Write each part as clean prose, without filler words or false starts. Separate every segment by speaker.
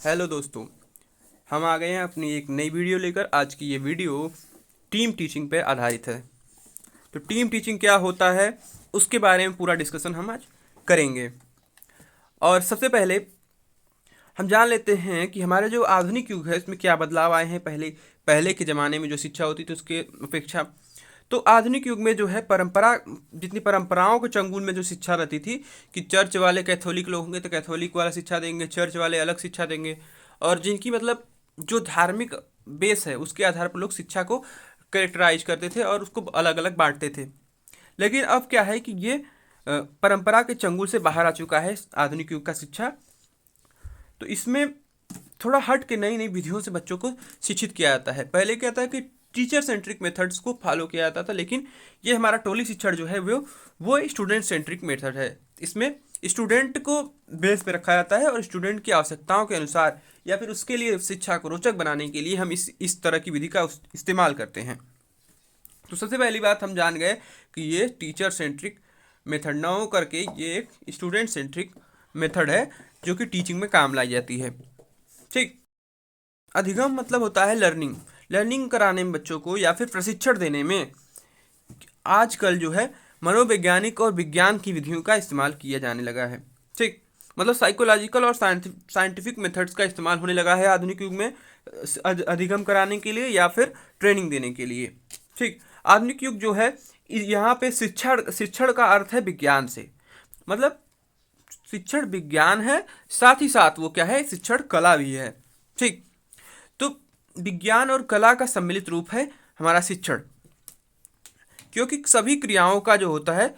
Speaker 1: Hello दोस्तों, हम आ गए हैं अपनी एक नई वीडियो लेकर। आज की ये वीडियो टीम टीचिंग पर आधारित है। तो टीम टीचिंग क्या होता है उसके बारे में पूरा डिस्कशन हम आज करेंगे। और सबसे पहले हम जान लेते हैं कि हमारे जो आधुनिक युग है इसमें क्या बदलाव आए हैं। पहले पहले के ज़माने में जो शिक्षा होती थी उसके अपेक्षा तो आधुनिक युग में जो है परंपरा, जितनी परंपराओं के चंगुल में जो शिक्षा रहती थी कि चर्च वाले कैथोलिक लोग होंगे तो कैथोलिक वाला शिक्षा देंगे, चर्च वाले अलग शिक्षा देंगे, और जिनकी मतलब जो धार्मिक बेस है उसके आधार पर लोग शिक्षा को करेक्टराइज करते थे और उसको अलग अलग बांटते थे। लेकिन अब क्या है कि ये परंपरा के चंगुल से बाहर आ चुका है आधुनिक युग का शिक्षा। तो इसमें थोड़ा हट के नई नई विधियों से बच्चों को शिक्षित किया जाता है। पहले क्या था कि टीचर सेंट्रिक मेथड्स को फॉलो किया जाता था, लेकिन ये हमारा टोली शिक्षण जो है वो स्टूडेंट सेंट्रिक मेथड है। इसमें स्टूडेंट को बेस पे रखा जाता है और स्टूडेंट की आवश्यकताओं के अनुसार या फिर उसके लिए शिक्षा को रोचक बनाने के लिए हम इस तरह की विधि का इस्तेमाल करते हैं। तो सबसे पहली बात हम जान गए कि ये टीचर सेंट्रिक मेथड ना हो करके ये एक स्टूडेंट सेंट्रिक मेथड है जो कि टीचिंग में काम लाई जाती है। ठीक। अधिगम मतलब होता है लर्निंग। लर्निंग कराने में बच्चों को या फिर प्रशिक्षण देने में आजकल जो है मनोवैज्ञानिक और विज्ञान की विधियों का इस्तेमाल किया जाने लगा है। ठीक। मतलब साइकोलॉजिकल और साइंटिफिक मेथड्स का इस्तेमाल होने लगा है आधुनिक युग में अधिगम कराने के लिए या फिर ट्रेनिंग देने के लिए। ठीक। आधुनिक युग जो है यहाँ पे शिक्षण शिक्षण का अर्थ है विज्ञान से। मतलब शिक्षण विज्ञान है, साथ ही साथ वो क्या है, शिक्षण कला भी है। ठीक। तो विज्ञान और कला का सम्मिलित रूप है हमारा शिक्षण, क्योंकि सभी क्रियाओं का जो होता है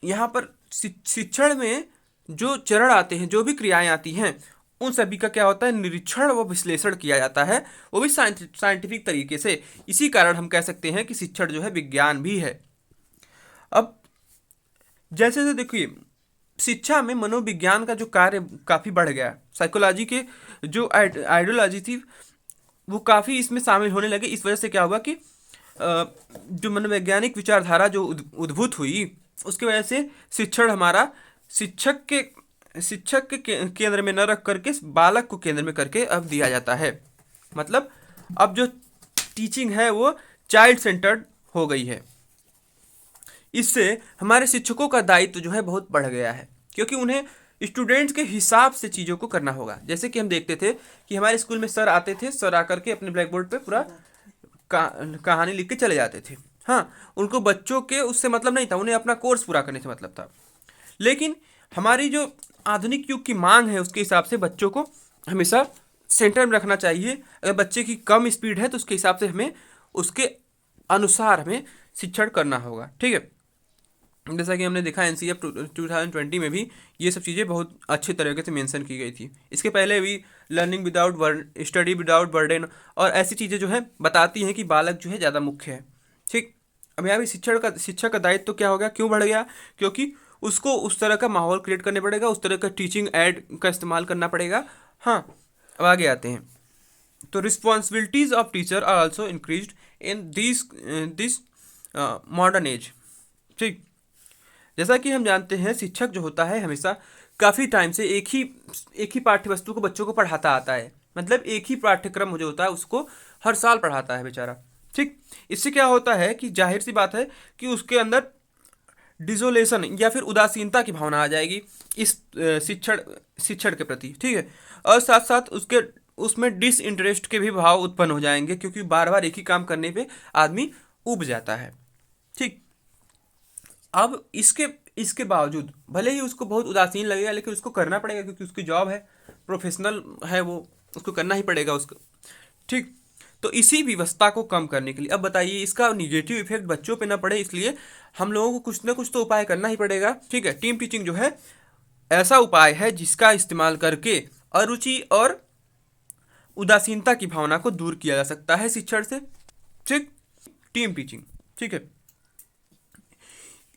Speaker 1: यहाँ पर शिक्षण में जो चरण आते हैं, जो भी क्रियाएं आती हैं, उन सभी का क्या होता है, निरीक्षण व विश्लेषण किया जाता है, वो भी साइंटिफिक तरीके से। इसी कारण हम कह सकते हैं कि शिक्षण जो है विज्ञान भी है। अब जैसे जैसे देखिए शिक्षा में मनोविज्ञान का जो कार्य काफ़ी बढ़ गया। साइकोलॉजी के जो आइडियोलॉजी थी वो काफ़ी इसमें शामिल होने लगे। इस वजह से क्या हुआ कि जो मनोवैज्ञानिक विचारधारा जो उद्भूत हुई उसकी वजह से शिक्षण हमारा शिक्षक के केंद्र में न रख करके बालक को केंद्र में करके अब दिया जाता है। मतलब अब जो टीचिंग है वो चाइल्ड सेंटर्ड हो गई है। इससे हमारे शिक्षकों का दायित्व जो है बहुत बढ़ गया है, क्योंकि उन्हें स्टूडेंट्स के हिसाब से चीज़ों को करना होगा। जैसे कि हम देखते थे कि हमारे स्कूल में सर आते थे, सर आकर के अपने ब्लैक बोर्ड पर पूरा कहानी लिख के चले जाते थे। हाँ, उनको बच्चों के उससे मतलब नहीं था, उन्हें अपना कोर्स पूरा करने से मतलब था। लेकिन हमारी जो आधुनिक युग की मांग है उसके हिसाब से बच्चों को हमेशा सेंटर में रखना चाहिए। अगर बच्चे की कम स्पीड है तो उसके हिसाब से हमें उसके अनुसार हमें शिक्षण करना होगा। ठीक है। जैसा कि हमने देखा एनसीएफ 2020 में भी ये सब चीज़ें बहुत अच्छे तरीके से मेंशन की गई थी। इसके पहले भी learning without study without burden और ऐसी चीज़ें जो है बताती हैं कि बालक जो है ज़्यादा मुख्य है। ठीक। अब यहाँ भी शिक्षक का दायित्व तो क्या हो गया, क्यों बढ़ गया, क्योंकि उसको उस तरह का माहौल क्रिएट करने पड़ेगा, उस तरह का टीचिंग एड का इस्तेमाल करना पड़ेगा। हाँ, अब आगे आते हैं। तो responsibilities of teacher are also increase in this modern age. ठीक। जैसा कि हम जानते हैं शिक्षक जो होता है हमेशा काफ़ी टाइम से एक ही पाठ्य वस्तु को बच्चों को पढ़ाता आता है। मतलब एक ही पाठ्यक्रम जो होता है उसको हर साल पढ़ाता है बेचारा। ठीक। इससे क्या होता है कि जाहिर सी बात है कि उसके अंदर डिजोलेशन या फिर उदासीनता की भावना आ जाएगी इस शिक्षण शिक्षण के प्रति। ठीक है। और साथ साथ उसके उसमें डिसइंटरेस्ट के भी भाव उत्पन्न हो जाएंगे, क्योंकि बार बार एक ही काम करने पे आदमी ऊब जाता है। ठीक। अब इसके इसके बावजूद भले ही उसको बहुत उदासीन लगेगा, लेकिन उसको करना पड़ेगा क्योंकि उसकी जॉब है, प्रोफेशनल है वो, उसको करना ही पड़ेगा उसको। ठीक। तो इसी व्यवस्था को कम करने के लिए अब बताइए इसका निगेटिव इफेक्ट बच्चों पे ना पड़े, इसलिए हम लोगों को कुछ ना कुछ तो उपाय करना ही पड़ेगा। ठीक है। टीम टीचिंग जो है ऐसा उपाय है जिसका इस्तेमाल करके अरुचि और उदासीनता की भावना को दूर किया जा सकता है शिक्षण से। ठीक। Team teaching. ठीक है।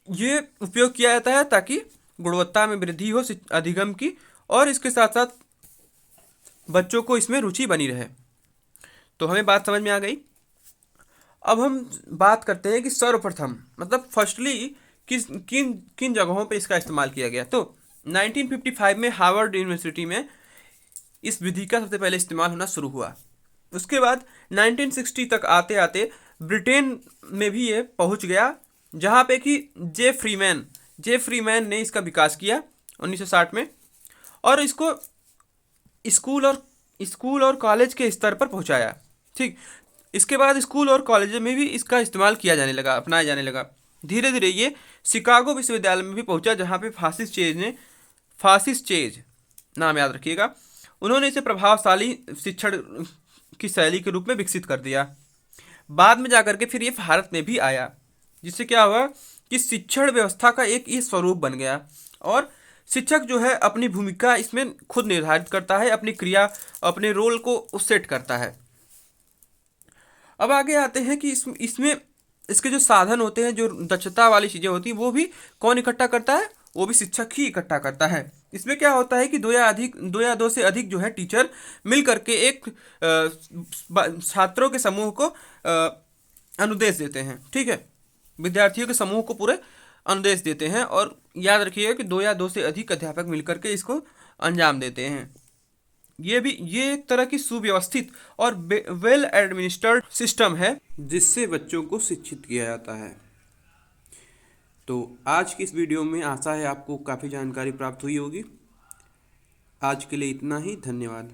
Speaker 1: ये उपयोग किया जाता है ताकि गुणवत्ता में वृद्धि हो अधिगम की, और इसके साथ साथ बच्चों को इसमें रुचि बनी रहे। तो हमें बात समझ में आ गई। अब हम बात करते हैं कि सर्वप्रथम मतलब फर्स्टली किस किन किन जगहों पे इसका इस्तेमाल किया गया। तो 1955 में हार्वर्ड यूनिवर्सिटी में इस विधि का सबसे पहले इस्तेमाल होना शुरू हुआ। उसके बाद 1960 तक आते आते ब्रिटेन में भी ये पहुंच गया, जहाँ पे कि जे फ्रीमैन ने इसका विकास किया 1960 में, और इसको स्कूल और कॉलेज के स्तर पर पहुंचाया। ठीक, इसके बाद स्कूल और कॉलेज में भी इसका इस्तेमाल किया जाने लगा, अपनाया जाने लगा। धीरे धीरे ये शिकागो विश्वविद्यालय में भी पहुंचा, जहाँ पे फासिस चेज नाम याद रखिएगा, उन्होंने इसे प्रभावशाली शिक्षण की शैली के रूप में विकसित कर दिया। बाद में जाकर के फिर ये भारत में भी आया, जिससे क्या हुआ कि शिक्षण व्यवस्था का एक ये स्वरूप बन गया, और शिक्षक जो है अपनी भूमिका इसमें खुद निर्धारित करता है, अपनी क्रिया, अपने रोल को सेट करता है। अब आगे आते हैं कि इसमें इसके जो साधन होते हैं, जो दक्षता वाली चीज़ें होती हैं, वो भी कौन इकट्ठा करता है? वो भी शिक्षक ही इकट्ठा करता है। इसमें क्या होता है कि दो या दो से अधिक जो है टीचर मिल करके एक छात्रों के समूह को अनुदेश देते हैं। ठीक है, विद्यार्थियों के समूह को पूरे अनुदेश देते हैं, और याद रखिएगा कि दो या दो से अधिक अध्यापक मिलकर के इसको अंजाम देते हैं। ये एक तरह की सुव्यवस्थित और वेल एडमिनिस्ट्रेड सिस्टम है, जिससे बच्चों को शिक्षित किया जाता है। तो आज की इस वीडियो में आशा है आपको काफ़ी जानकारी प्राप्त हुई होगी। आज के लिए इतना ही, धन्यवाद।